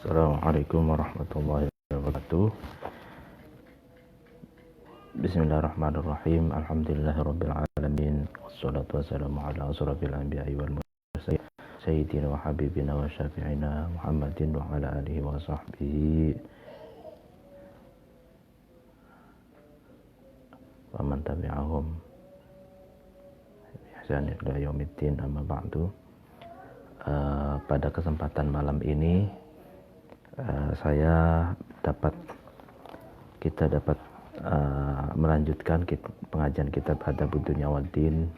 Assalamualaikum warahmatullahi wabarakatuh. Bismillahirrahmanirrahim. Alhamdulillahirabbil alamin. Wassalatu wassalamu ala asrofil anbiya'i wal mursalin sayyidina wa habibina wa syafi'ina Muhammadin wa ala alihi wa sahbihi wa man tabi'ahum bi ihsan ila yaumiddin, amma ba'du. Pada kesempatan malam ini kita dapat melanjutkan pengajian kitab Adabud Dunya Waddin,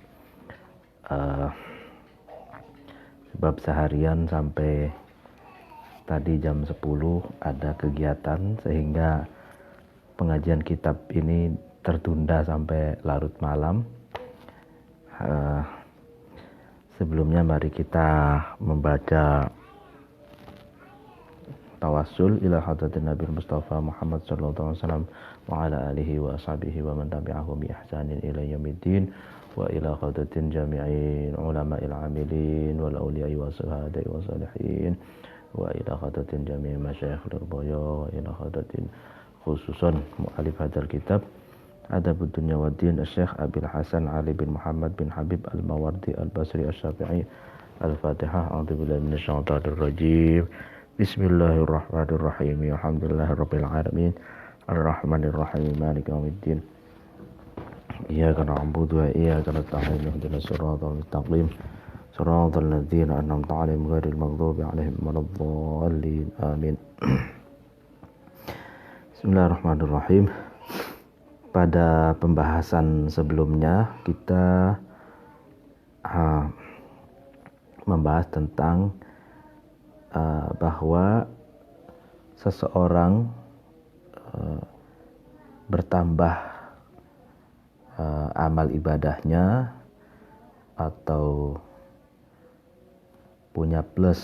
sebab seharian sampai tadi jam 10 ada kegiatan sehingga pengajian kitab ini tertunda sampai larut malam. Sebelumnya mari kita membaca tawassul ila hadratin Nabi Mustafa Muhammad sallallahu alaihi wasallam wa ala alihi wa sahbihi wa man tabi'ahum bi ihsanin ila yaumiddin wa ila hadratin jami'in ulama'il amilin wal awliya'i wa syuhada'i wa salihin wa ila hadratin jami'i masyayikh al-baya wa ila hadratin khususan mu'alif hadzal kitab Adabud Dunya Waddin Syekh Abil Hasan Ali bin Muhammad bin Habib Al-Mawardi Al-Basri Asy-Syafi'i. Al-Fatihah. A'udzubillahi minasyaitonir rajim. Bismillahirrahmanirrahim. Alhamdulillahirabbil alamin. Arrahmanir rahim. Maliki yaumiddin. Iyyaka na'budu wa iyyaka nasta'in. Ihdinas siratal mustaqim. Siratal ladzina an'amta 'alaihim ghairil maghdubi 'alaihim waladdallin. Amin. Bismillahirrahmanirrahim. Pada pembahasan sebelumnya kita membahas tentang bahwa seseorang bertambah amal ibadahnya atau punya plus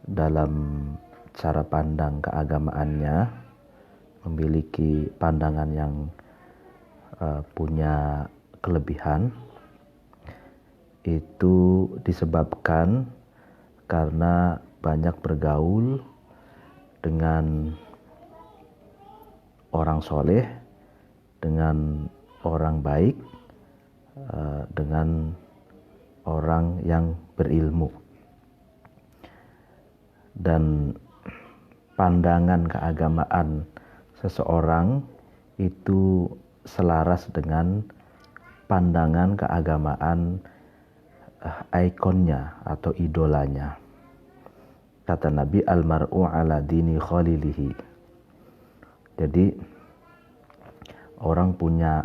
dalam cara pandang keagamaannya, memiliki pandangan yang punya kelebihan, itu disebabkan karena banyak bergaul dengan orang soleh, dengan orang baik, dengan orang yang berilmu. Dan pandangan keagamaan seseorang itu selaras dengan pandangan keagamaan ikonnya atau idolanya. Kata Nabi, almar'u ala dini khalilihi. Jadi orang punya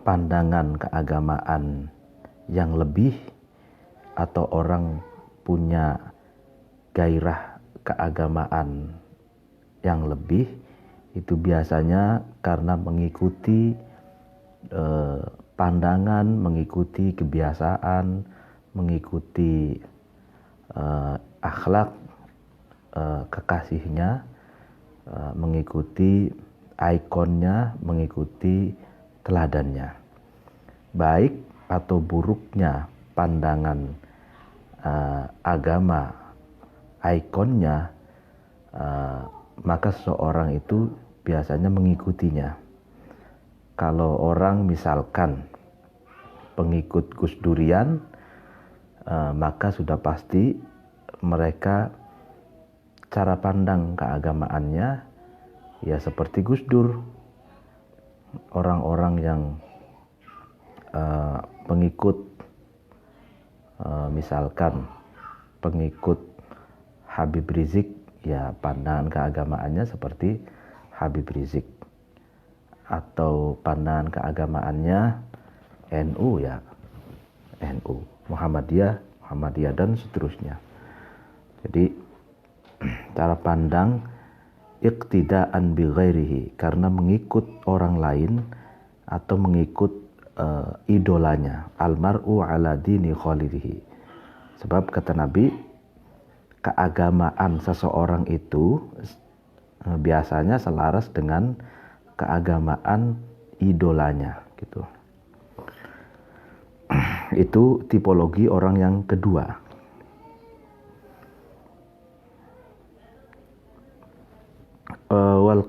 pandangan keagamaan yang lebih, atau orang punya gairah keagamaan yang lebih, itu biasanya karena mengikuti pandangan, mengikuti kebiasaan, mengikuti akhlak kekasihnya, mengikuti ikonnya, mengikuti teladannya. Baik atau buruknya pandangan agama ikonnya, maka seseorang itu biasanya mengikutinya. Kalau orang misalkan pengikut Gus Durian, maka sudah pasti mereka cara pandang keagamaannya ya seperti Gus Dur. Orang-orang yang pengikut misalkan pengikut Habib Rizik, ya pandangan keagamaannya seperti Habib Rizik. Atau pandangan keagamaannya NU, ya NU, Muhammadiyah dan seterusnya. Jadi cara pandang iqtidaan bi ghairihi, karena mengikut orang lain atau mengikut idolanya. Almar'u ala dini khalilihi. Sebab kata Nabi, keagamaan seseorang itu biasanya selaras dengan keagamaan idolanya gitu. Itu tipologi orang yang kedua.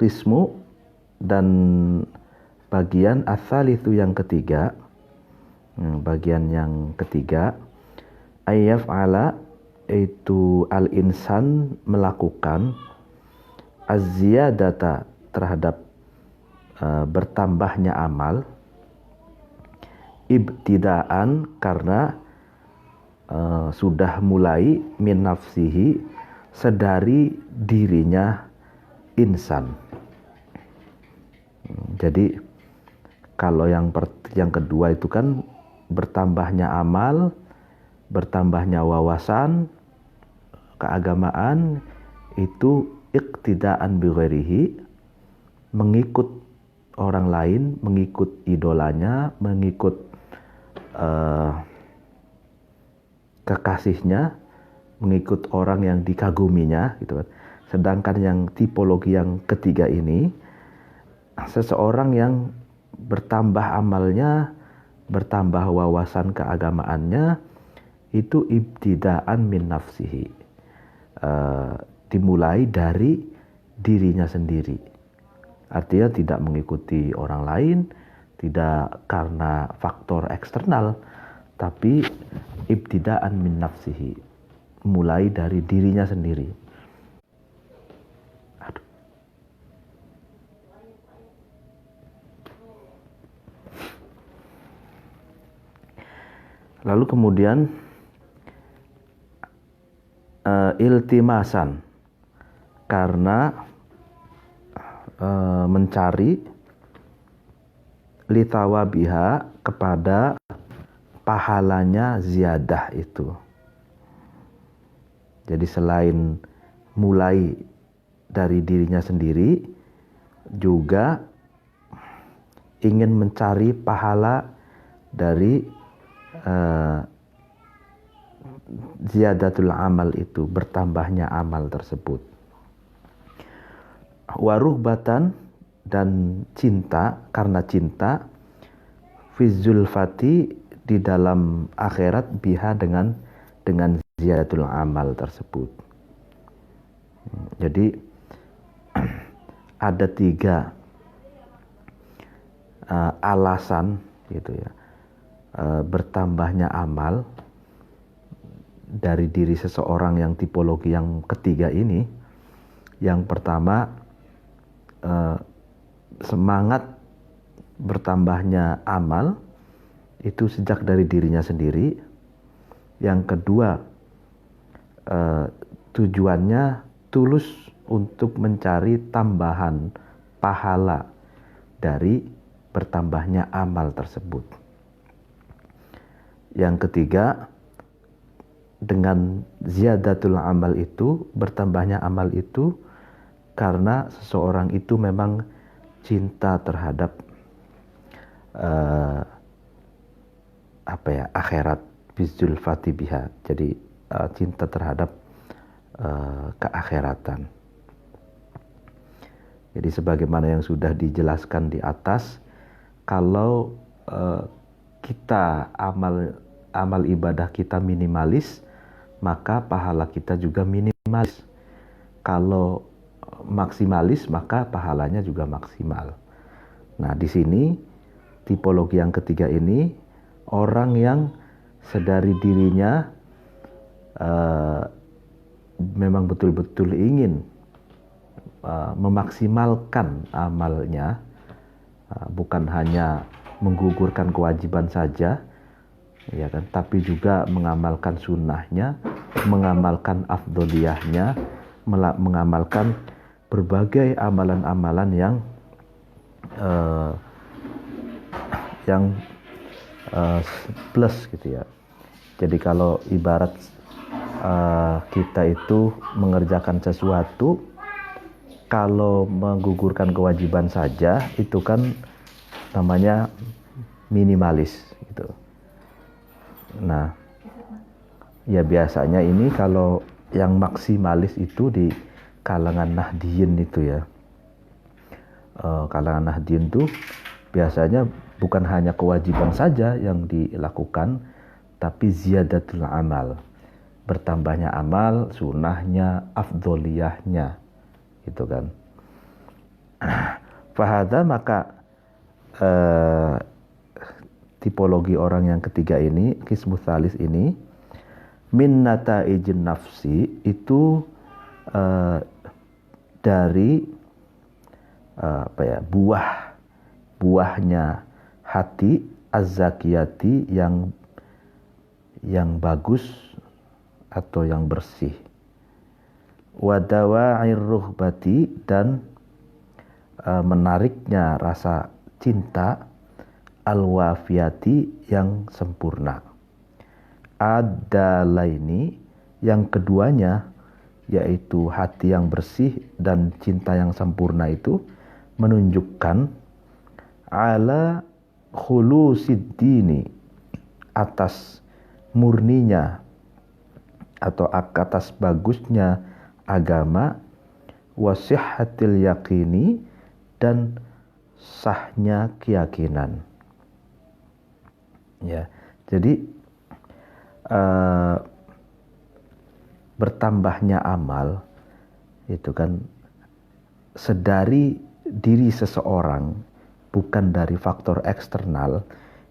qismu, dan bagian ats-tsalitsu yang ketiga, bagian yang ketiga, ayyaf'ala, itu al-insan melakukan az-ziyadata, terhadap bertambahnya amal, ibtidaan, karena sudah mulai, min nafsihi, sedari dirinya insan. Jadi kalau yang kedua itu kan bertambahnya amal, bertambahnya wawasan keagamaan, itu iqtidaan bi ghairihi, mengikut orang lain, mengikut idolanya, mengikut kekasihnya, mengikut orang yang dikaguminya, gitu kan. Sedangkan yang tipologi yang ketiga ini, seseorang yang bertambah amalnya, bertambah wawasan keagamaannya, itu ibtidaan min nafsihi, dimulai dari dirinya sendiri. Artinya tidak mengikuti orang lain, tidak karena faktor eksternal, tapi ibtidaan min nafsihi, mulai dari dirinya sendiri. Lalu kemudian iltimasan, karena mencari, litawabiha, kepada pahalanya ziyadah itu. Jadi selain mulai dari dirinya sendiri, juga ingin mencari pahala dari ziyadatul amal itu, bertambahnya amal tersebut. Waruhbatan, dan cinta, karena cinta, fizulfati, di dalam akhirat, biha, dengan ziyadatul amal tersebut. Jadi ada 3 alasan gitu ya, bertambahnya amal dari diri seseorang yang tipologi yang ketiga ini. Yang pertama, semangat bertambahnya amal itu sejak dari dirinya sendiri. Yang kedua, tujuannya tulus untuk mencari tambahan pahala dari bertambahnya amal tersebut. Yang ketiga, dengan ziyadatul amal itu, bertambahnya amal itu, karena seseorang itu memang cinta terhadap akhirat, bizul fatibiha. Jadi cinta terhadap keakhiratan. Jadi sebagaimana yang sudah dijelaskan di atas, kalau kita amal ibadah kita minimalis, maka pahala kita juga minimalis. Kalau maksimalis, maka pahalanya juga maksimal. Nah, di sini tipologi yang ketiga ini, orang yang sedari dirinya memang betul-betul ingin memaksimalkan amalnya, bukan hanya menggugurkan kewajiban saja, ya kan, tapi juga mengamalkan sunnahnya, mengamalkan afdoliyahnya, mengamalkan berbagai amalan-amalan yang plus gitu ya. Jadi kalau ibarat kita itu mengerjakan sesuatu, kalau menggugurkan kewajiban saja itu kan namanya minimalis gitu. Nah, ya biasanya ini kalau yang maksimalis itu di kalangan Nahdliyin itu ya. Kalangan Nahdliyin itu biasanya bukan hanya kewajiban saja yang dilakukan, tapi ziyadatul amal, bertambahnya amal, sunnahnya, afdoliyahnya, gitu kan. Fahada, maka tipologi orang yang ketiga ini, qismu tsalis ini, min nataijin nafsi, itu dari buahnya hati az-zakiyati yang bagus atau yang bersih, wa dawa'ir ruhbati, dan menariknya rasa cinta al-wafiyati, yang sempurna. Ad-dalaini, yang keduanya, yaitu hati yang bersih dan cinta yang sempurna, itu menunjukkan ala khulusiddini, atas murninya atau atas bagusnya agama, wasihhatil yaqini, dan sahnya keyakinan. Ya, jadi bertambahnya amal itu kan sedari diri seseorang, bukan dari faktor eksternal.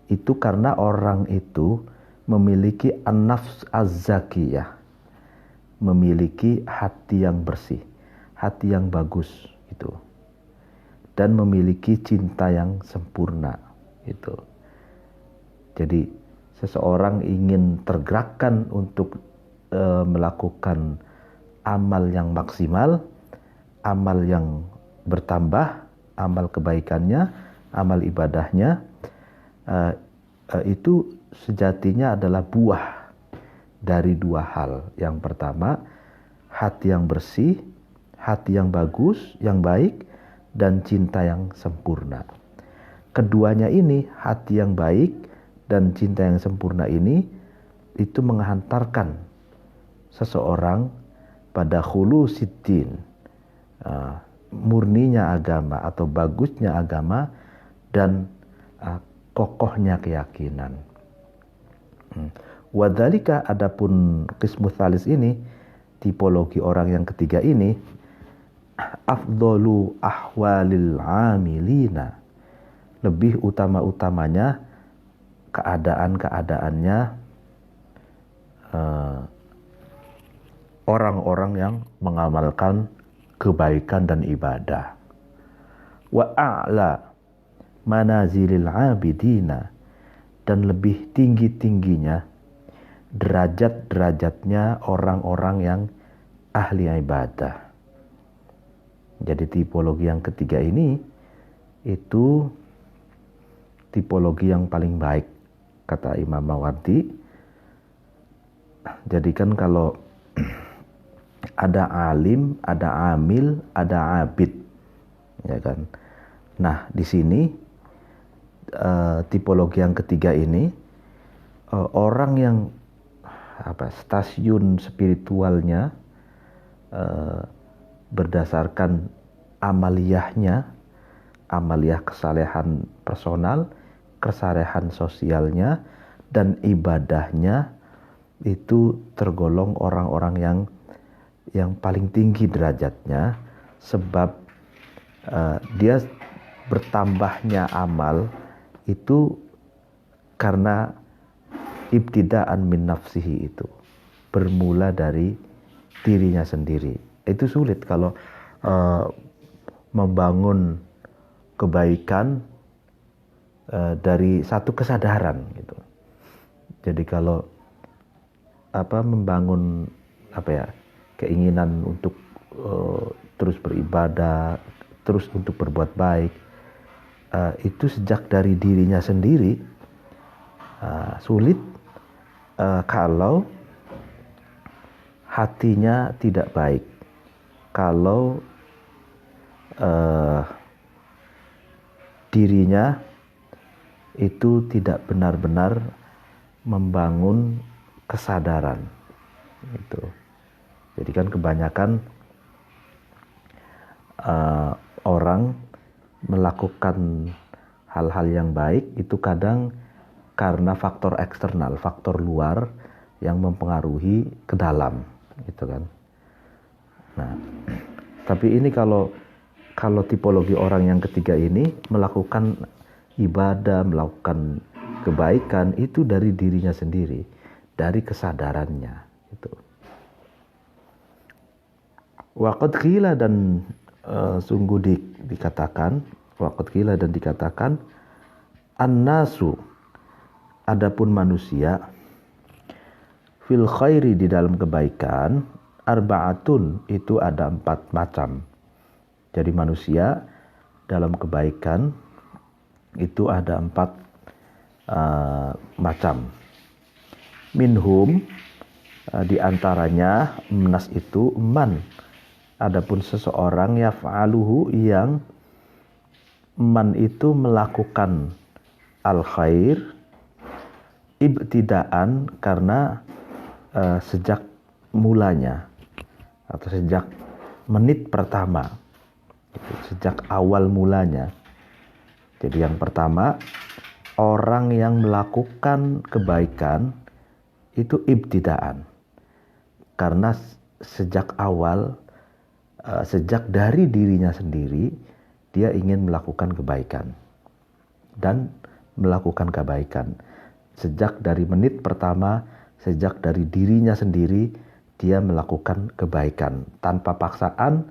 Itu karena orang itu memiliki an-nafs az-zakiyah, memiliki hati yang bersih, hati yang bagus gitu, dan memiliki cinta yang sempurna gitu. Jadi seseorang ingin tergerakkan untuk melakukan amal yang maksimal, amal yang bertambah, amal kebaikannya, amal ibadahnya, itu sejatinya adalah buah dari dua hal. Yang pertama, hati yang bersih, hati yang bagus, yang baik, dan cinta yang sempurna. Keduanya ini, hati yang baik dan cinta yang sempurna ini, itu menghantarkan seseorang pada khulusiddin, murninya agama atau bagusnya agama, dan kokohnya keyakinan. Wadzalika, adapun qismu tsalis ini, tipologi orang yang ketiga ini, afdhalu ahwalil amilina, lebih utama-utamanya keadaan-keadaannya orang-orang yang mengamalkan kebaikan dan ibadah. Wa a'la manazilil abidina, dan lebih tinggi-tingginya derajat-derajatnya orang-orang yang ahli ibadah. Jadi tipologi yang ketiga ini itu tipologi yang paling baik, kata Imam Mawardi. Jadi kan kalau ada alim, ada amil, ada abid, ya kan. Nah, di sini tipologi yang ketiga ini, orang yang stasiun spiritualnya berdasarkan amaliyahnya, amaliyah kesalehan personal, kesalehan sosialnya, dan ibadahnya, itu tergolong orang-orang yang paling tinggi derajatnya, sebab dia bertambahnya amal itu karena ibtidaan min nafsihi, itu bermula dari dirinya sendiri. Itu sulit kalau membangun kebaikan dari satu kesadaran gitu. Jadi kalau membangun keinginan untuk terus beribadah, terus untuk berbuat baik, itu sejak dari dirinya sendiri, sulit kalau hatinya tidak baik, kalau dirinya itu tidak benar-benar membangun kesadaran itu. Jadi kan kebanyakan orang melakukan hal-hal yang baik itu kadang karena faktor eksternal, faktor luar yang mempengaruhi ke dalam, gitu kan. Nah, tapi ini kalau kalau tipologi orang yang ketiga ini melakukan ibadah, melakukan kebaikan itu dari dirinya sendiri, dari kesadarannya itu. Waqad qila dan sungguh dikatakan, waqad qila dan dikatakan annasu, adapun manusia, fil khairi, di dalam kebaikan, arba'atun, itu ada 4 macam. Jadi manusia dalam kebaikan itu ada 4 macam. Minhum, di antaranya nas itu man, adapun seseorang yaf'aluhu, yang man itu melakukan al khair ibtidaan, karena sejak mulanya atau sejak menit pertama, sejak awal mulanya. Jadi yang pertama, orang yang melakukan kebaikan itu ibtidaan, karena sejak awal, sejak dari dirinya sendiri, dia ingin melakukan kebaikan dan melakukan kebaikan. Sejak dari menit pertama, sejak dari dirinya sendiri, dia melakukan kebaikan tanpa paksaan,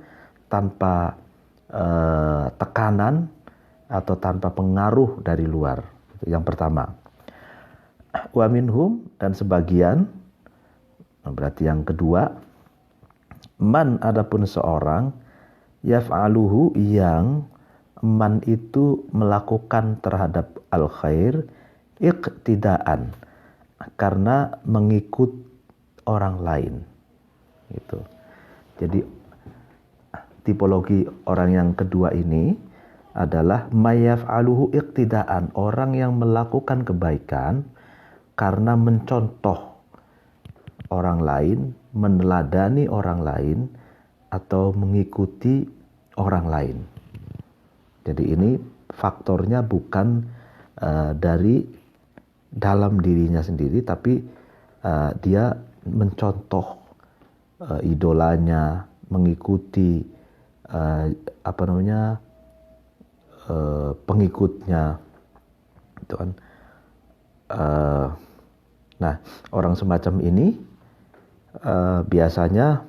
tanpa tekanan, atau tanpa pengaruh dari luar. Yang pertama. Wa minhum, dan sebagian, berarti yang kedua, man, adapun seorang, yaf'aluhu, yang man itu melakukan terhadap al khair iqtidaan, karena mengikut orang lain gitu. Jadi tipologi orang yang kedua ini adalah mayaf'aluhu iqtidaan, orang yang melakukan kebaikan karena mencontoh orang lain, meneladani orang lain, atau mengikuti orang lain. Jadi ini faktornya bukan dari dalam dirinya sendiri, tapi dia mencontoh idolanya, mengikuti pengikutnya, itu kan. Nah, orang semacam ini biasanya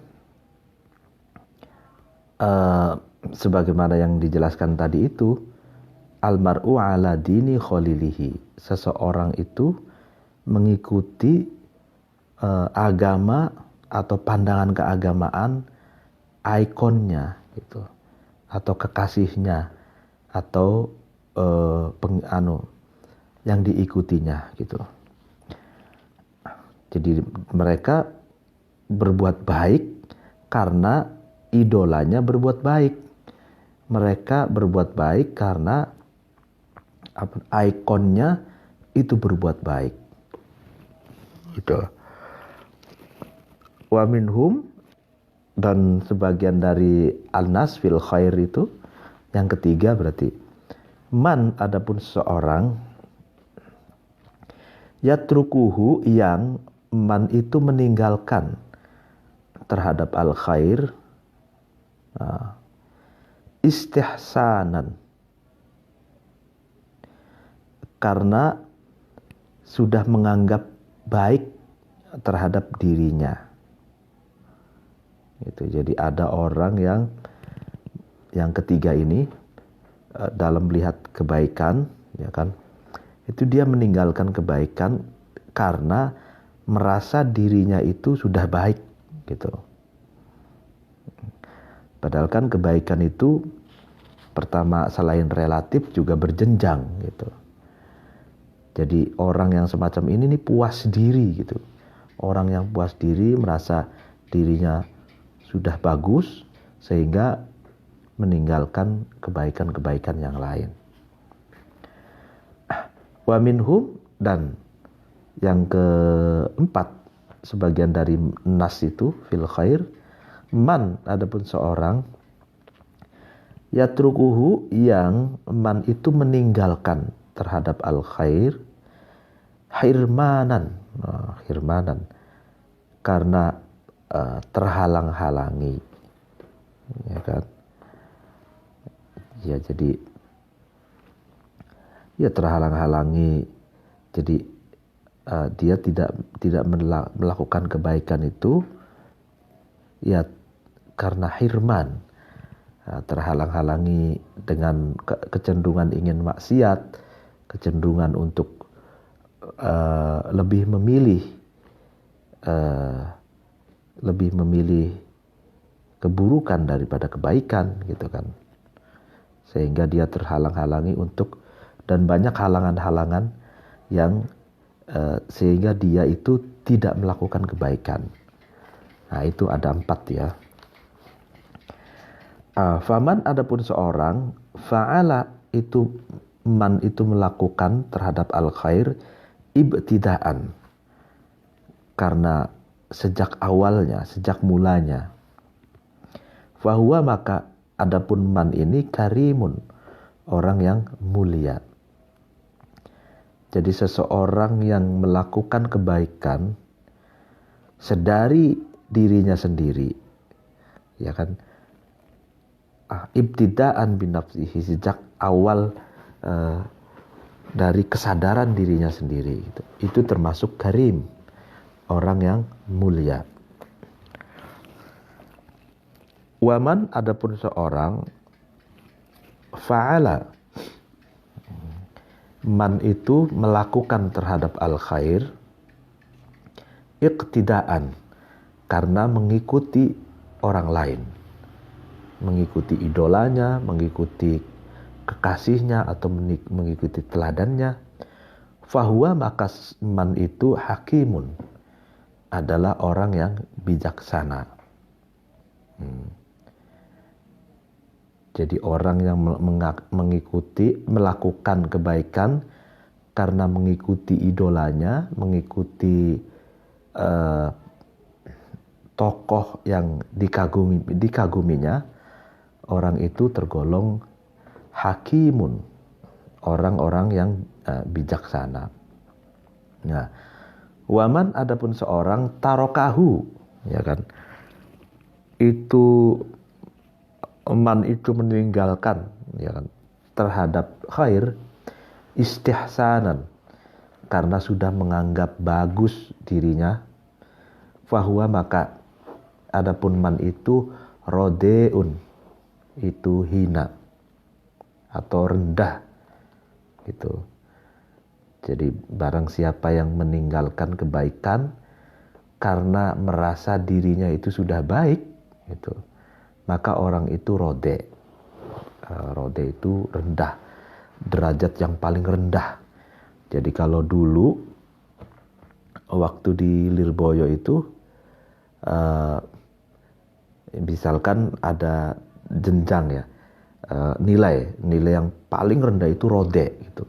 sebagaimana yang dijelaskan tadi itu, almar'u ala dini khalilihi, seseorang itu mengikuti agama atau pandangan keagamaan ikonnya gitu, atau kekasihnya, atau yang diikutinya gitu. Jadi mereka berbuat baik karena idolanya berbuat baik. Mereka berbuat baik karena ikonnya itu berbuat baik. Gitu. Wa minhum, dan sebagian dari al-nas fil khair itu, yang ketiga berarti, man, adapun seorang, yatrukuhu, yang man itu meninggalkan terhadap al khair, istihsanan, karena sudah menganggap baik terhadap dirinya. Itu. Jadi ada orang yang ketiga ini dalam melihat kebaikan, ya kan, itu dia meninggalkan kebaikan karena merasa dirinya itu sudah baik gitu. Padahal kan kebaikan itu pertama selain relatif juga berjenjang gitu. Jadi orang yang semacam ini nih puas diri gitu. Orang yang puas diri merasa dirinya sudah bagus sehingga meninggalkan kebaikan-kebaikan yang lain. Wa minhum, dan yang keempat, sebagian dari nas itu fil khair, man, adapun seorang, yatrukuhu, yang man itu meninggalkan terhadap al khair, hirmanan, karena terhalang-halangi, ya kan, Ya, jadi ya terhalang-halangi. Jadi dia tidak melakukan kebaikan itu ya karena hirman. Terhalang-halangi dengan kecenderungan ingin maksiat, kecenderungan untuk lebih memilih keburukan daripada kebaikan gitu kan. Sehingga dia terhalang-halangi dan banyak halangan-halangan yang sehingga dia itu tidak melakukan kebaikan. Nah, itu ada 4 ya. Faman adapun seorang fa'ala itu man itu melakukan terhadap al-khair ibtidaan, karena sejak awalnya, sejak mulanya. Fahuwa maka adapun man ini karimun, orang yang mulia. Jadi seseorang yang melakukan kebaikan sedari dirinya sendiri, ya kan, ibtidaan binafsihi, sejak awal dari kesadaran dirinya sendiri, itu termasuk karim, orang yang mulia. Waman adapun seorang fa'ala, man itu melakukan terhadap al-khair iqtidaan, karena mengikuti orang lain, mengikuti idolanya, mengikuti kekasihnya, atau mengikuti teladannya. Fahuwa maka man itu hakimun, adalah orang yang bijaksana. Jadi orang yang melakukan kebaikan karena mengikuti idolanya, mengikuti tokoh yang dikaguminya, orang itu tergolong hakimun, orang-orang yang bijaksana. Nah, waman adapun seorang tarokahu, ya kan, itu man itu meninggalkan, ya kan, terhadap khair istihsanan, karena sudah menganggap bagus dirinya. Fahuwa maka adapun man itu rodeun, itu hina atau rendah gitu. Jadi barang siapa yang meninggalkan kebaikan karena merasa dirinya itu sudah baik gitu, maka orang itu rode. Rode itu rendah, derajat yang paling rendah. Jadi kalau dulu waktu di Lirboyo itu misalkan ada jenjang ya, nilai yang paling rendah itu rode gitu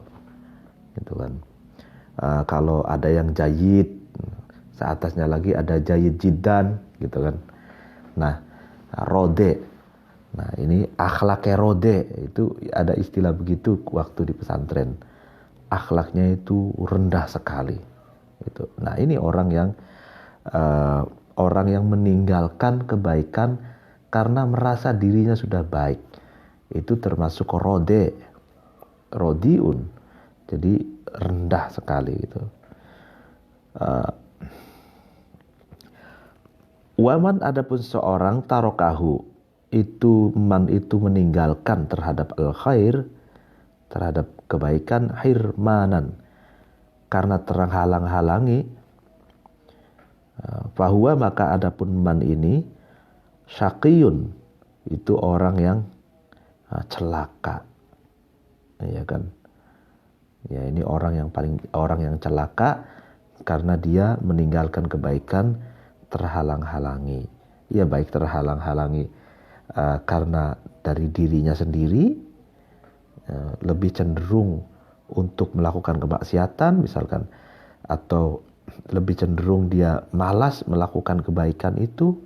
kan. Kalau ada yang jayid, seatasnya lagi ada jayid jiddan gitu kan. Nah, rode, nah ini akhlaknya rode, itu ada istilah begitu waktu di pesantren. Akhlaknya itu rendah sekali gitu. Nah, ini orang yang meninggalkan kebaikan karena merasa dirinya sudah baik, itu termasuk rodiun, jadi rendah sekali gitu. Waman adapun seorang tarokahu, itu man itu meninggalkan terhadap al-khair, terhadap kebaikan, hirmanan, karena terhalang-halangi. Fahuwa maka adapun man ini syaqiyun, itu orang yang celaka, ya kan. Ya, ini orang yang celaka karena dia meninggalkan kebaikan, terhalang-halangi. Ya, baik terhalang-halangi karena dari dirinya sendiri, lebih cenderung untuk melakukan kemaksiatan misalkan, atau lebih cenderung dia malas melakukan kebaikan itu,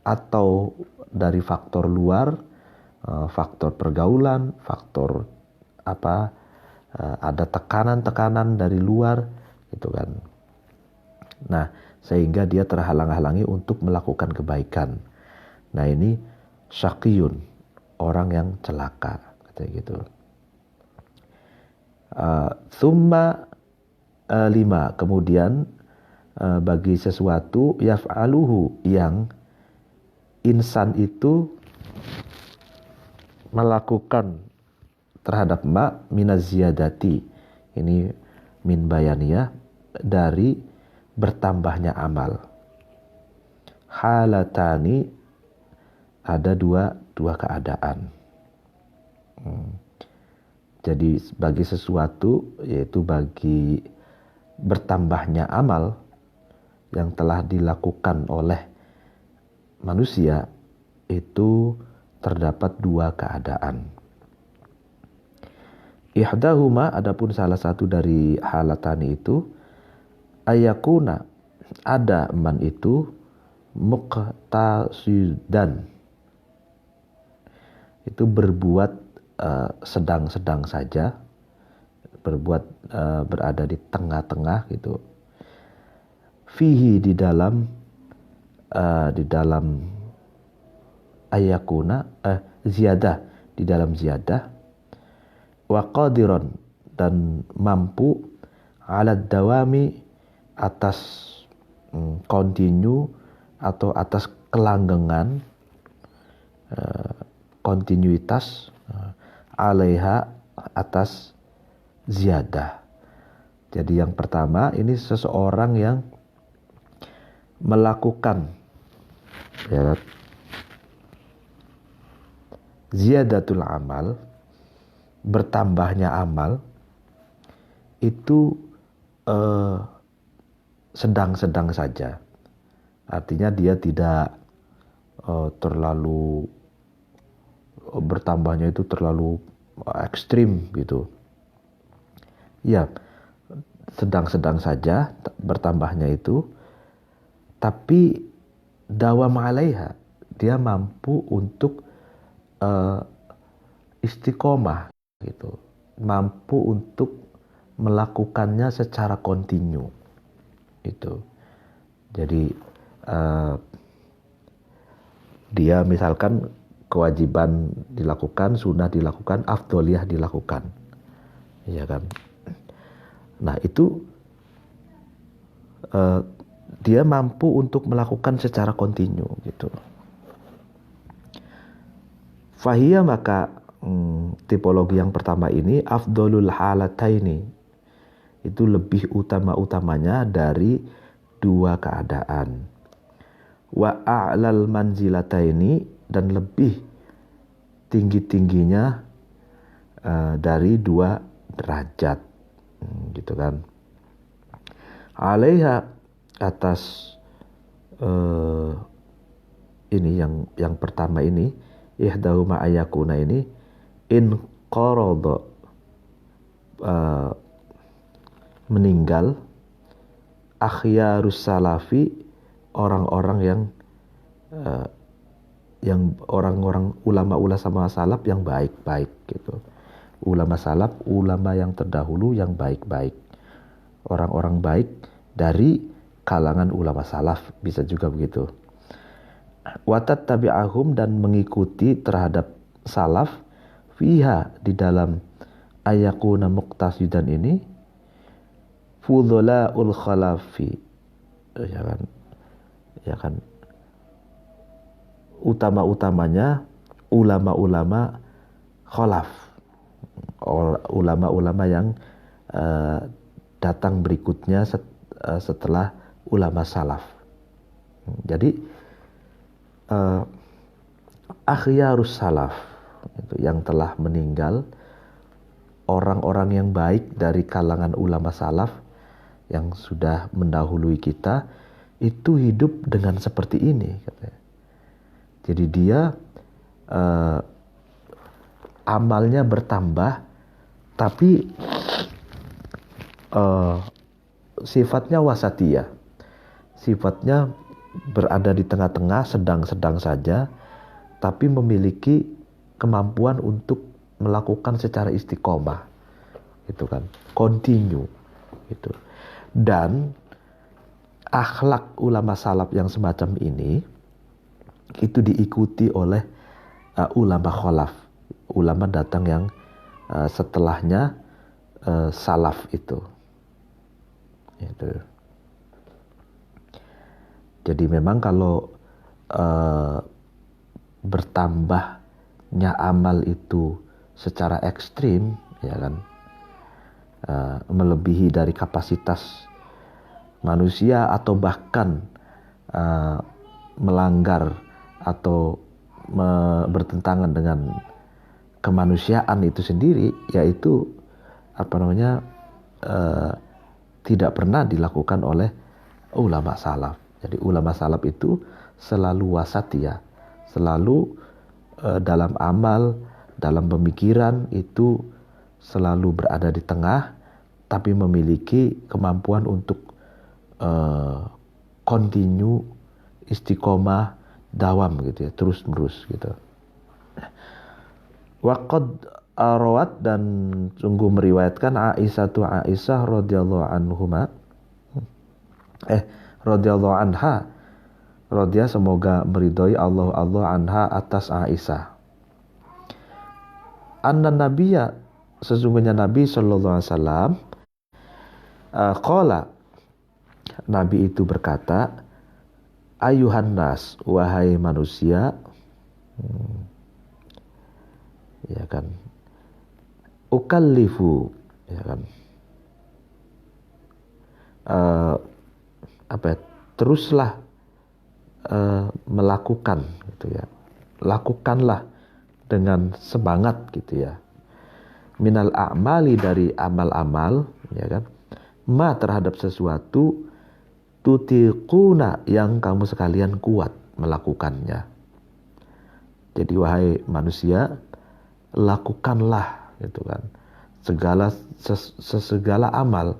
atau dari faktor luar, faktor pergaulan, faktor ada tekanan-tekanan dari luar gitu kan. Nah, sehingga dia terhalang-halangi untuk melakukan kebaikan. Nah, ini syaqiyun, orang yang celaka, katanya gitu. Thumma 5, kemudian bagi sesuatu yaf'aluhu yang insan itu melakukan terhadap ma minaz ziyadati, ini min bayaniyah, dari bertambahnya amal. Halatani, ada dua keadaan. Jadi bagi sesuatu, yaitu bagi bertambahnya amal yang telah dilakukan oleh manusia, itu terdapat dua keadaan. Ihdahuma, adapun salah satu dari halatani itu, ayakuna, ada man itu muqtasidan, itu berbuat sedang-sedang saja, berbuat berada di tengah-tengah gitu. Fihi, di dalam ayakuna ziyadah, di dalam ziyadah, wa qadiron, dan mampu, ala dawami, atas continue atau atas kelanggengan, kontinuitas, alaiha, atas ziyadah. Jadi yang pertama ini seseorang yang melakukan ya, ziyadatul amal, bertambahnya amal, itu sedang-sedang saja. Artinya dia tidak terlalu bertambahnya itu terlalu ekstrim gitu. Ya, sedang-sedang saja bertambahnya itu, tapi dawam alaiha, dia mampu untuk istiqomah gitu, mampu untuk melakukannya secara kontinu itu. Jadi dia misalkan kewajiban dilakukan, sunnah dilakukan, afdoliyah dilakukan, ya kan. Nah itu dia mampu untuk melakukan secara kontinu gitu. Fahiyya, maka tipologi yang pertama ini afdolul halataini, itu lebih utama-utamanya dari dua keadaan. Wa a'lal manzilataini, dan lebih tinggi-tingginya dari dua derajat, gitu kan. Alaiha, atas ini yang pertama ini, ihdahuma ayakuna ini, in qarada, meninggal, akhyarus salafi, orang-orang yang orang-orang ulama salaf yang baik-baik gitu. Ulama salaf, ulama yang terdahulu yang baik-baik, orang-orang baik dari kalangan ulama salaf, bisa juga begitu. Watat tabi'ahum, dan mengikuti terhadap salaf, fiha, di dalam ayakuna muqtasidan ini, fudhalaul khalafi, ya kan, utama-utamanya ulama-ulama khalaf, ulama-ulama yang datang berikutnya setelah ulama salaf. Jadi akhyarus salaf, itu yang telah meninggal, orang-orang yang baik dari kalangan ulama salaf yang sudah mendahului kita, itu hidup dengan seperti ini, katanya. Jadi dia amalnya bertambah, tapi sifatnya wasatiyah, sifatnya berada di tengah-tengah, sedang-sedang saja, tapi memiliki kemampuan untuk melakukan secara istiqomah, gitu kan, continue, gitu. Dan akhlak ulama salaf yang semacam ini itu diikuti oleh ulama kholaf, ulama datang yang setelahnya salaf itu. Jadi memang kalau bertambahnya amal itu secara ekstrim, ya kan, melebihi dari kapasitas manusia atau bahkan melanggar atau bertentangan dengan kemanusiaan itu sendiri, yaitu tidak pernah dilakukan oleh ulama salaf. Jadi ulama salaf itu selalu wasatiyah, selalu dalam amal, dalam pemikiran itu selalu berada di tengah, tapi memiliki kemampuan untuk continue, istiqomah, dawam gitu ya, terus menerus gitu. Waqad rawat, dan sungguh meriwayatkan Aisyah radhiyallahu anha, radhiyallahu, semoga meridhoi Allah anha atas Aisyah. Anna nabiyya, sesungguhnya Nabi sallallahu alaihi wasallam, qala, Nabi itu berkata, ayuhan nas, wahai manusia, ya kan, ukallifu, ya kan, teruslah melakukan gitu ya, lakukanlah dengan semangat gitu ya, minal a'mali, dari amal-amal, ya kan, ma, terhadap sesuatu, tutiquna, yang kamu sekalian kuat melakukannya. Jadi wahai manusia, lakukanlah gitu kan, segala amal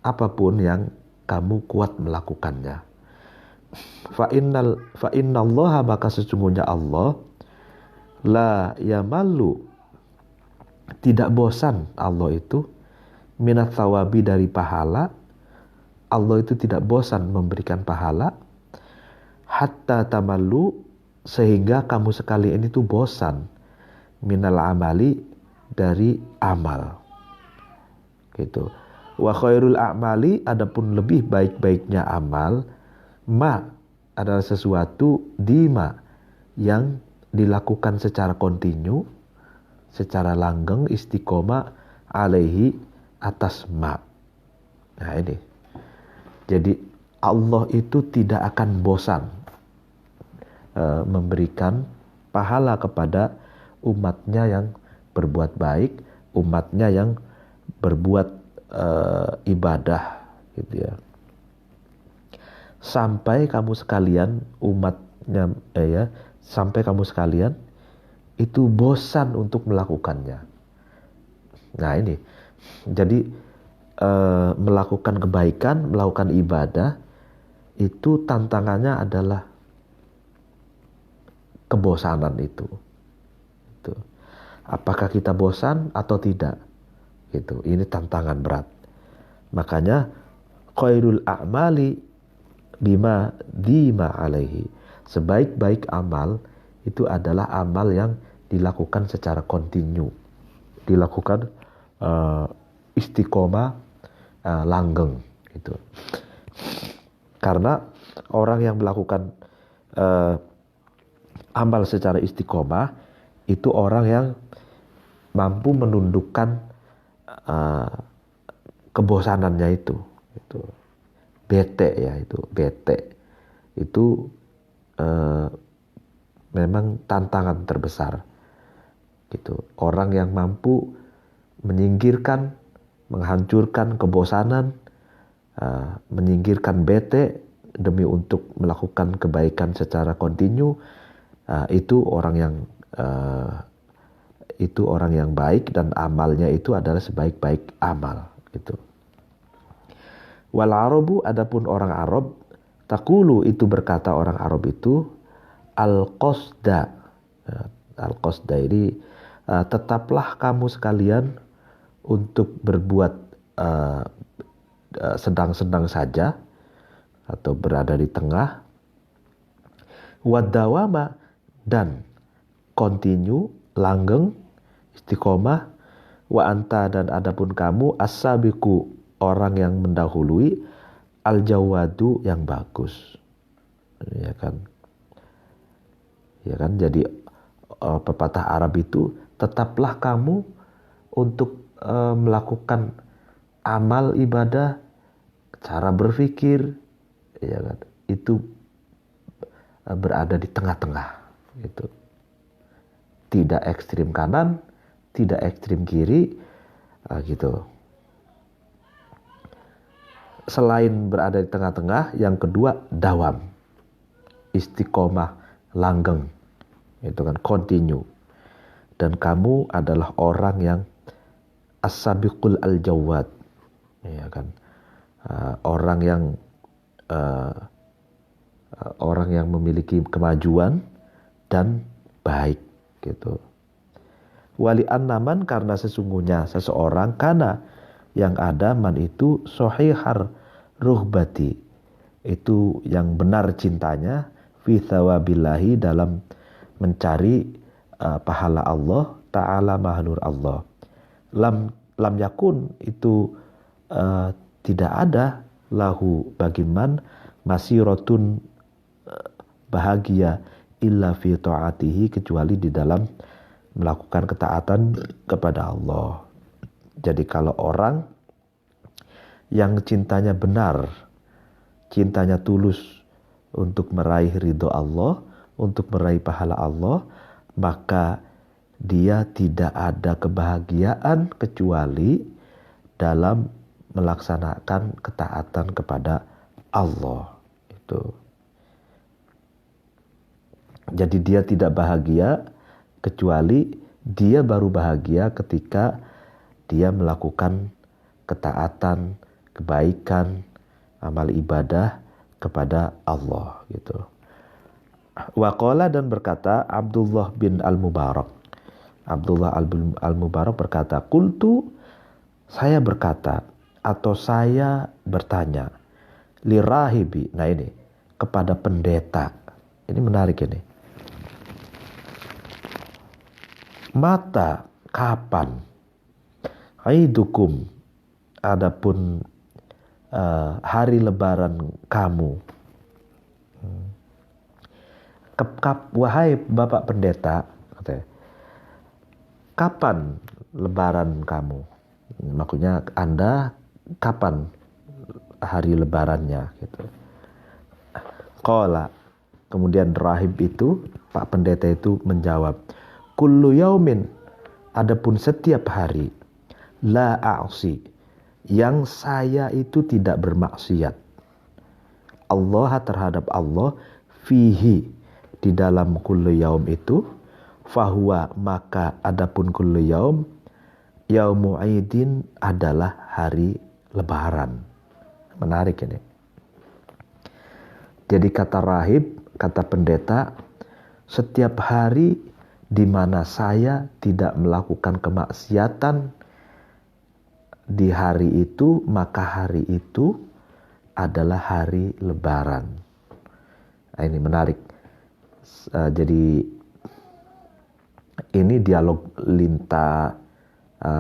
apapun yang kamu kuat melakukannya. Fa innallaha, maka sesungguhnya Allah, la yamallu, tidak bosan Allah itu, minat thawabi, dari pahala. Allah itu tidak bosan memberikan pahala, hatta tamallu, sehingga kamu sekalian itu bosan, minal amali, dari amal gitu. Wa khairul a'mali, adapun lebih baik-baiknya amal, ma, adalah sesuatu, dima, yang dilakukan secara kontinu, secara langgeng, istiqomah, alaihi, atas ma. Nah ini, jadi Allah itu tidak akan bosan memberikan pahala kepada umatnya yang berbuat baik, umatnya yang berbuat ibadah gitu ya. Sampai kamu sekalian, umatnya sampai kamu sekalian itu bosan untuk melakukannya. Nah ini, jadi melakukan kebaikan, melakukan ibadah, itu tantangannya adalah kebosanan itu. Apakah kita bosan atau tidak? Gitu. Ini tantangan berat. Makanya khairul a'mali bima dima alaihi. Sebaik-baik amal itu adalah amal yang dilakukan secara kontinu, dilakukan istiqomah, langgeng gitu. Karena orang yang melakukan amal secara istiqomah itu orang yang mampu menundukkan kebosanannya itu. Bete ya, itu bete. Itu memang tantangan terbesar gitu. Orang yang mampu menyingkirkan, menghancurkan kebosanan, menyingkirkan bete demi untuk melakukan kebaikan secara kontinu, itu orang yang baik, dan amalnya itu adalah sebaik-baik amal gitu. Wal arabu, adapun orang Arab, taqulu, itu berkata orang Arab itu, al-qasda. Al-qasda ini, tetaplah kamu sekalian untuk berbuat sedang-sedang saja atau berada di tengah. Wadawama, dan continue, langgeng, istiqomah. Wa anta, dan adapun kamu, as-sabiqu, orang yang mendahului, al-jawadu, yang bagus. Ya kan? Ya kan? Jadi pepatah Arab itu, tetaplah kamu untuk melakukan amal ibadah, cara berpikir, ya kan? Itu berada di tengah-tengah, gitu. Tidak ekstrim kanan, tidak ekstrim kiri, gitu. Selain berada di tengah-tengah, yang kedua dawam, istiqomah, langgeng, itu kan, continue. Dan kamu adalah orang yang as-sabiqul al-jawad, ya kan, orang yang memiliki kemajuan dan baik, gitu. Wali an-naman, karena sesungguhnya seseorang, karena yang ada man itu sohihar ruhbati, itu yang benar cintanya, fi thawabillahi, dalam mencari pahala Allah ta'ala, maha nur Allah. Lam yakun, itu tidak ada, lahu, bagiman, masirotun, bahagia, illa fi ta'atihi, kecuali di dalam melakukan ketaatan kepada Allah. Jadi kalau orang yang cintanya benar, cintanya tulus untuk meraih ridho Allah, untuk meraih pahala Allah, maka dia tidak ada kebahagiaan kecuali dalam melaksanakan ketaatan kepada Allah. Itu. Jadi dia tidak bahagia kecuali dia baru bahagia ketika dia melakukan ketaatan, kebaikan, amal ibadah kepada Allah, gitu. Waqala, dan berkata Abdullah bin Al-Mubarak. Abdullah Al-Mubarak berkata, qultu, saya berkata atau saya bertanya, lirahibi, nah ini, kepada pendeta. Ini menarik ini. Mata, kapan, aidukum, adapun hari lebaran kamu. Wahai Bapak Pendeta, katanya, kapan lebaran kamu? Maksudnya Anda kapan hari lebarannya, gitu. Qala, kemudian rahib itu, Pak Pendeta itu menjawab, kullu yaumin, adapun setiap hari, la a'si, yang saya itu tidak bermaksiat, Allah, terhadap Allah, fihi, di dalam kullu yaum itu, fahuwa, maka adapun kullu yaum, yaumu aidin, adalah hari lebaran. Menarik ini. Jadi kata rahib, kata pendeta, setiap hari di mana saya tidak melakukan kemaksiatan di hari itu, maka hari itu adalah hari lebaran. Nah, ini menarik. Jadi ini dialog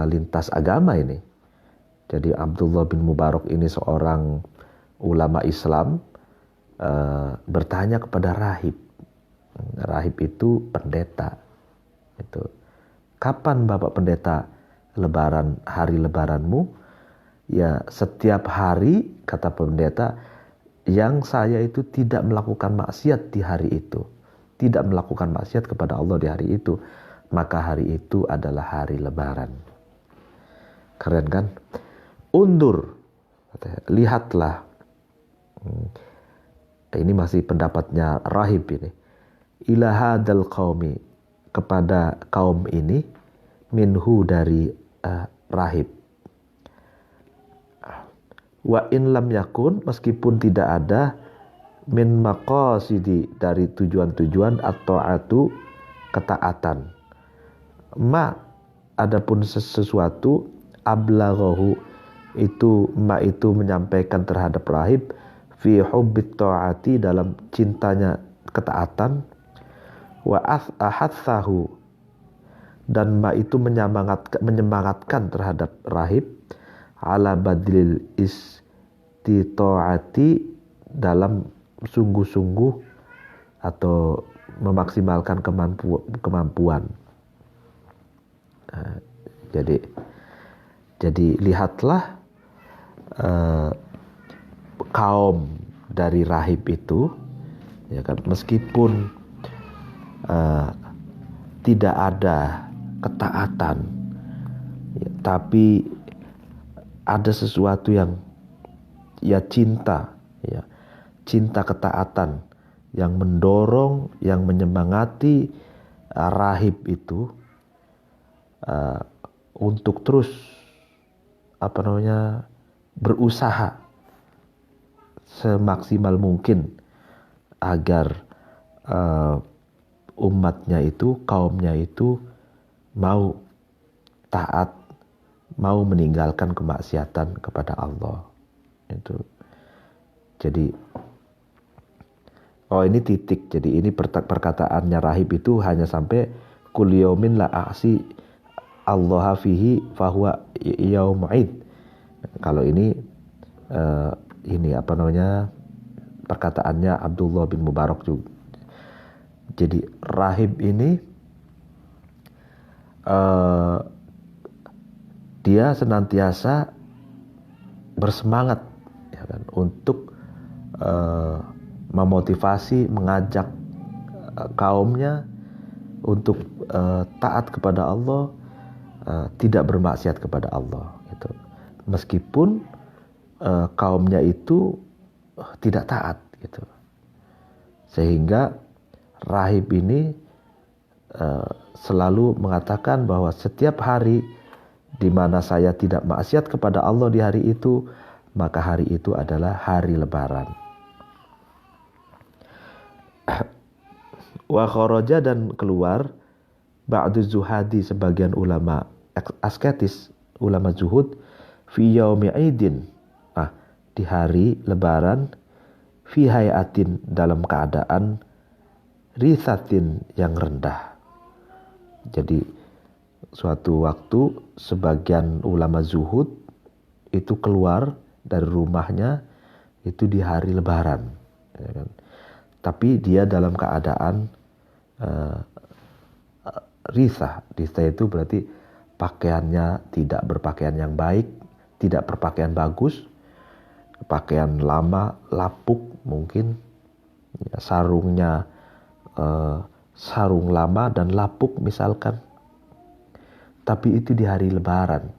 lintas agama ini. Jadi Abdullah bin Mubarak ini seorang ulama Islam bertanya kepada rahib. Rahib itu pendeta. Itu. Kapan Bapak Pendeta lebaran, hari lebaranmu? Ya, setiap hari, kata pendeta, yang saya itu tidak melakukan maksiat di hari itu, tidak melakukan maksiat kepada Allah di hari itu, maka hari itu adalah hari lebaran. Keren kan? Undur, lihatlah. Ini masih pendapatnya rahib ini. Ila hadal qaumi, kepada kaum ini, minhu, dari rahib. Wa in lam yakun, meskipun tidak ada, min maqasidi, dari tujuan-tujuan at-ta'atu, ketaatan. Ma, adapun sesuatu, ablaghahu, itu menyampaikan terhadap rahib, fi hubbit ta'ati, dalam cintanya ketaatan, wa ahatsahu, dan ma itu menyemangatkan terhadap rahib ala badlil istitaati, dalam sungguh-sungguh atau memaksimalkan kemampuan. Nah, jadi lihatlah kaum dari rahib itu, ya kan, meskipun tidak ada ketaatan, ya, tapi ada sesuatu yang cinta, ya, cinta ketaatan yang mendorong, yang menyemangati rahib itu untuk terus berusaha semaksimal mungkin agar umatnya itu, kaumnya itu mau taat, mau meninggalkan kemaksiatan kepada Allah. Itu. Jadi ini titik. Jadi ini perkataannya rahib itu hanya sampai kul yaumin la a'si Allah fihi fahuwa yaum'id. Kalau ini perkataannya Abdullah bin Mubarak juga. Jadi rahib ini dia senantiasa bersemangat, ya kan, untuk memotivasi, mengajak kaumnya untuk taat kepada Allah, tidak bermaksiat kepada Allah. Gitu. Meskipun kaumnya itu tidak taat, gitu. Sehingga rahib ini selalu mengatakan bahwa setiap hari di mana saya tidak maksiat kepada Allah di hari itu, maka hari itu adalah hari lebaran. Wa kharaja, dan keluar ba'du zuhadi, sebagian ulama asketis, ulama zuhud, fi yaumi idin, di hari lebaran, fi hayatin, dalam keadaan risatin, yang rendah. Jadi suatu waktu sebagian ulama zuhud itu keluar dari rumahnya itu di hari lebaran, ya kan? Tapi dia dalam keadaan risah. Risah itu berarti pakaiannya tidak berpakaian yang baik, tidak berpakaian bagus, pakaian lama, lapuk mungkin, ya, sarungnya sarung lama dan lapuk misalkan. Tapi itu di hari lebaran.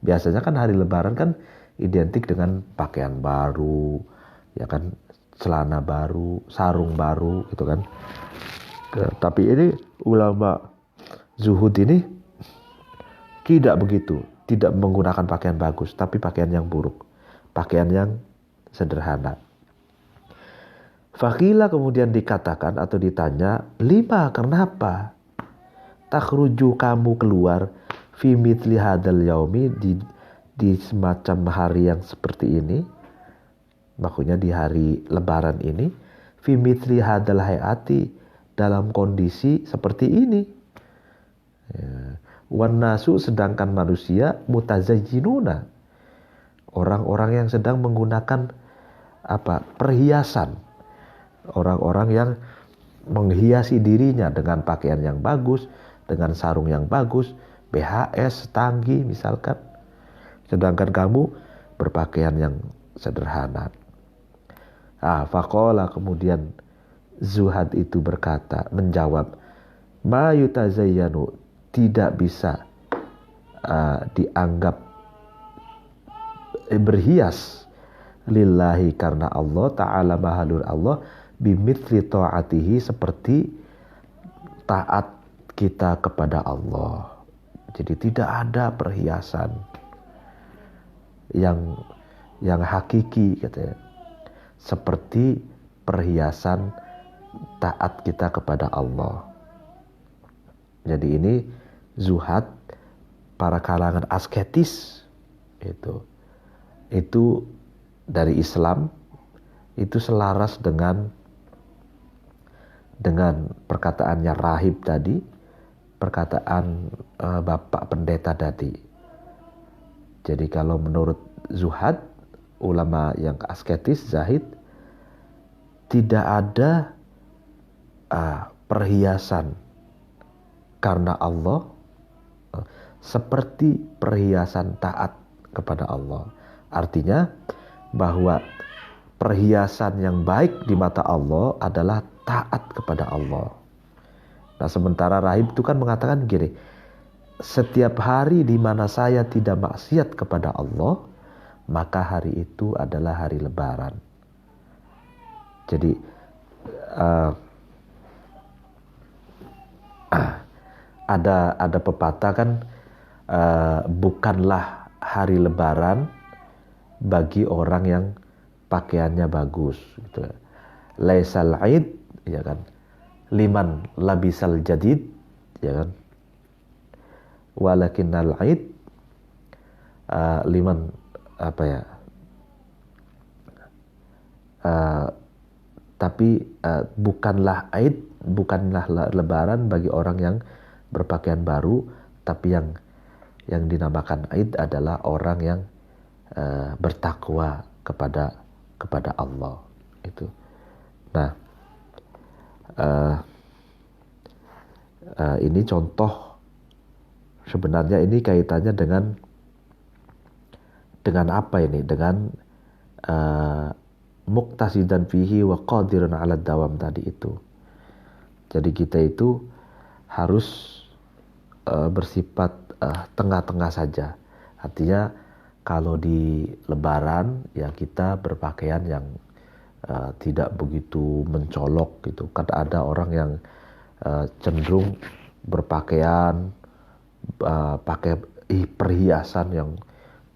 Biasanya kan hari lebaran kan identik dengan pakaian baru, ya kan, celana baru, sarung baru, gitu kan. Tapi ini ulama zuhud ini tidak begitu, tidak menggunakan pakaian bagus, tapi pakaian yang buruk, pakaian yang sederhana. Fakila, kemudian dikatakan atau ditanya, lima, kenapa takhruju, kamu keluar, fi mithli hadal yaumi, di semacam hari yang seperti ini, maksudnya di hari lebaran ini, fi mithli hadal hayati, dalam kondisi seperti ini, ya. Wan nasu, sedangkan manusia, mutazayyinuna, orang-orang yang sedang menggunakan perhiasan, orang-orang yang menghiasi dirinya dengan pakaian yang bagus, dengan sarung yang bagus, BHS, setanggi misalkan. Sedangkan kamu berpakaian yang sederhana. Faqala, kemudian zuhad itu berkata, menjawab, ma yutazayyanu, tidak bisa dianggap berhias lillahi, karena Allah ta'ala, mahalur Allah, bimithli ta'atihi, seperti taat kita kepada Allah. Jadi tidak ada perhiasan yang hakiki, katanya, seperti perhiasan taat kita kepada Allah. Jadi ini zuhad para kalangan asketis itu dari Islam, itu selaras dengan dengan perkataannya rahib tadi, perkataan Bapak Pendeta tadi. Jadi kalau menurut zuhad, ulama yang asketis, zahid, tidak ada perhiasan karena Allah seperti perhiasan taat kepada Allah. Artinya bahwa perhiasan yang baik di mata Allah adalah taat kepada Allah. Nah, sementara rahib itu kan mengatakan gini, setiap hari di mana saya tidak maksiat kepada Allah, maka hari itu adalah hari Lebaran. Jadi ada pepatah kan, bukanlah hari Lebaran bagi orang yang pakaiannya bagus, gitu. Laisal Aid, ya kan, liman labisal jadid, ya kan, walakinnal Aid liman tapi bukanlah Aid, bukanlah Lebaran bagi orang yang berpakaian baru, tapi yang dinamakan Aid adalah orang yang bertakwa kepada Allah itu. Nah, ini contoh, sebenarnya ini kaitannya dengan apa ini? Dengan muqtasidan fihi wa qadirun 'ala dawam tadi itu. Jadi kita itu harus bersifat tengah-tengah saja. Artinya kalau di Lebaran ya kita berpakaian yang tidak begitu mencolok gitu. Kan ada orang yang cenderung berpakaian pakai perhiasan yang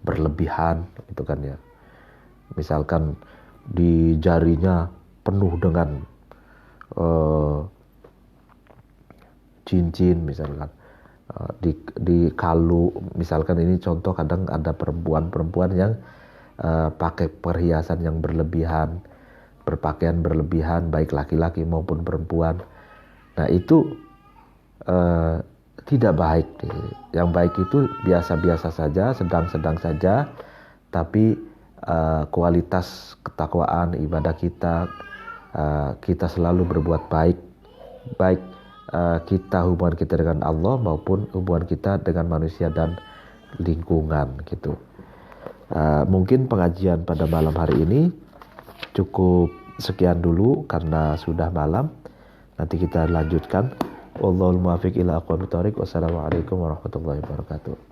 berlebihan gitu kan ya. Misalkan di jarinya penuh dengan cincin misalkan, di kalu misalkan. Ini contoh, kadang ada perempuan yang pakai perhiasan yang berlebihan, berpakaian berlebihan, baik laki-laki maupun perempuan. Nah itu tidak baik. Yang baik itu biasa-biasa saja, sedang-sedang saja, tapi kualitas ketakwaan ibadah kita selalu berbuat baik kita, hubungan kita dengan Allah maupun hubungan kita dengan manusia dan lingkungan gitu. Mungkin pengajian pada malam hari ini cukup sekian dulu karena sudah malam. Nanti kita lanjutkan. Wallahul muwaffiq ila aqwamit thoriq. Wassalamualaikum warahmatullahi wabarakatuh.